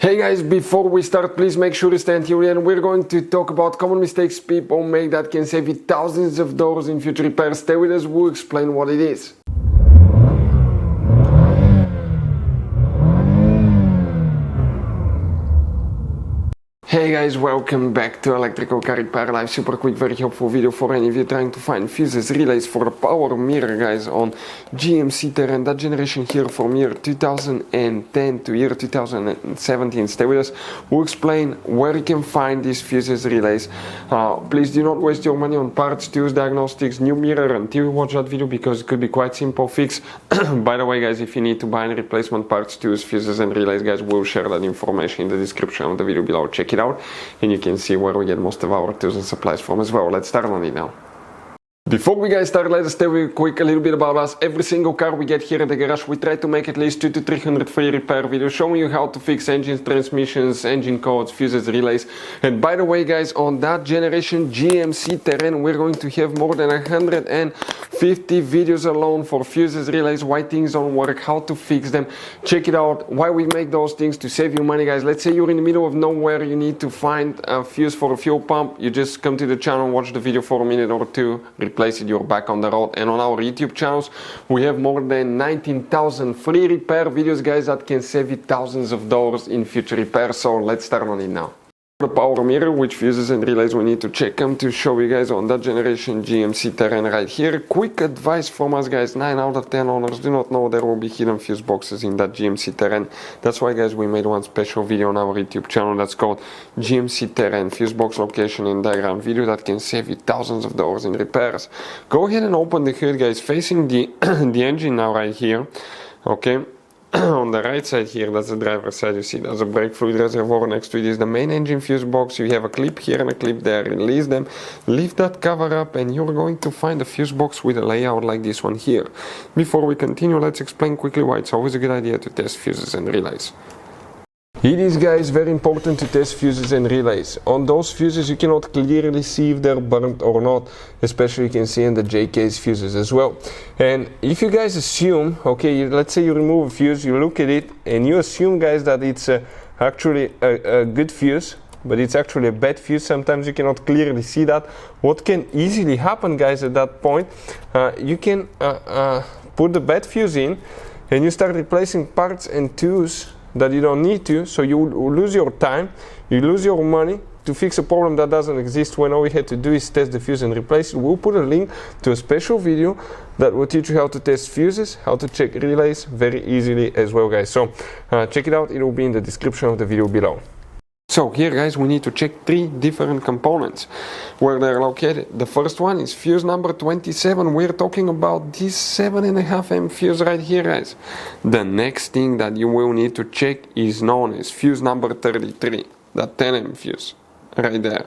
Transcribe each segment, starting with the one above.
Hey guys, before we start, please make sure to stay until the end. We're going to talk about common mistakes people make that can save you thousands of dollars in future repairs. Stay with us, we'll explain what it is. Hey guys, welcome back to Electrical Car Repair Live. Super quick, very helpful video for any of you trying to find fuses, relays for the power mirror, guys, on GMC Terrain, that generation here from year 2010 to year 2017. Stay with us, we'll explain where you can find these fuses, relays. Please do not waste your money on parts, tools, diagnostics, new mirror until you watch that video, because it could be quite simple fix. By the way, guys, if you need to buy any replacement parts, tools, fuses and relays, guys, we'll share that information in the description of the video below. Check it out and you can see where we get most of our tools and supplies from as well. Let's start on it now. Before we guys start, let us tell you quick a little bit about us. Every single car we get here at the garage, we try to make at least 200 to 300 free repair videos showing you how to fix engines, transmissions, engine codes, fuses, relays. And by the way, guys, on that generation GMC Terrain, we're going to have more than 150 videos alone for fuses, relays, why things don't work, how to fix them. Check it out, why we make those things to save you money, guys. Let's say you're in the middle of nowhere, you need to find a fuse for a fuel pump. You just come to the channel, watch the video for a minute or two, replace it, you're back on the road. And on our YouTube channels, we have more than 19,000 free repair videos, guys, that can save you thousands of dollars in future repairs. So let's start on it now. The power mirror, which fuses and relays we need to check them to show you guys on that generation GMC Terrain right here. Quick advice from us, guys, 9 out of 10 owners do not know there will be hidden fuse boxes in that GMC Terrain. That's why, guys, we made one special video on our YouTube channel that's called GMC Terrain Fuse Box Location and Diagram video that can save you thousands of dollars in repairs. Go ahead and open the hood, guys, facing the the engine now right here. Okay. On the right side here, that's the driver's side, you see there's a brake fluid reservoir. Next to it is the main engine fuse box. You have a clip here and a clip there. Release them, lift that cover up, and you're going to find a fuse box with a layout like this one here. Before we continue, let's explain quickly why it's always a good idea to test fuses and relays. It is, guys, very important to test fuses and relays. On those fuses you cannot clearly see if they're burnt or not, especially you can see in the J-case fuses as well. And if you guys assume, okay, let's say you remove a fuse, you look at it and you assume, guys, that it's actually a good fuse, but it's actually a bad fuse. Sometimes you cannot clearly see that. What can easily happen, guys, at that point, you can put the bad fuse in and you start replacing parts and tools that you don't need to, so you lose your time, you lose your money to fix a problem that doesn't exist, when all we had to do is test the fuse and replace it. We'll put a link to a special video that will teach you how to test fuses, how to check relays very easily as well, guys. So check it out, it will be in the description of the video below. So here, guys, we need to check 3 different components where they're located. The first one is fuse number 27. We're talking about this 7.5 amp fuse right here, guys. The next thing that you will need to check is known as fuse number 33, that 10 amp fuse right there.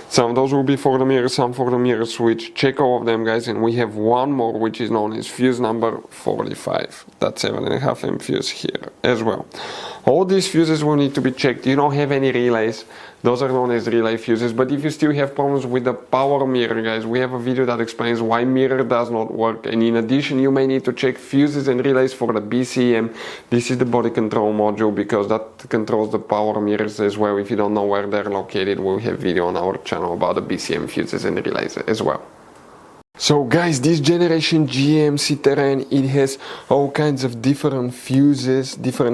Some of those will be for the mirror, some for the mirror switch. Check all of them, guys, and we have one more which is known as fuse number 45, that 7.5 amp fuse here as well. All these fuses will need to be checked. You don't have any relays, those are known as relay fuses. But if you still have problems with the power mirror, guys, we have a video that explains why mirror does not work. And in addition, you may need to check fuses and relays for the BCM. This is the body control module, because that controls the power mirrors as well. If you don't know where they're located, we'll have video on our channel about the BCM fuses and relays as well. So, guys, this generation GMC Terrain, it has all kinds of different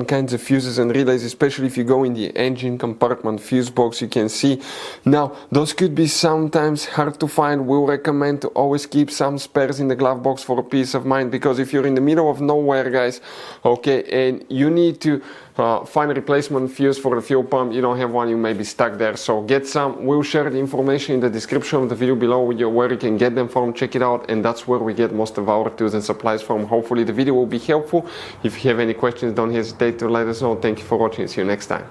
kinds of fuses and relays, especially if you go in the engine compartment fuse box, you can see. Now, those could be sometimes hard to find. We'll recommend to always keep some spares in the glove box for peace of mind, because if you're in the middle of nowhere, guys, okay, and you need to find a replacement fuse for the fuel pump, you don't have one, you may be stuck there. So get some. We'll share the information in the description of the video below where you can get them from. Check it out, and that's where we get most of our tools and supplies from. Hopefully the video will be helpful. If you have any questions, don't hesitate to let us know. Thank you for watching. See you next time.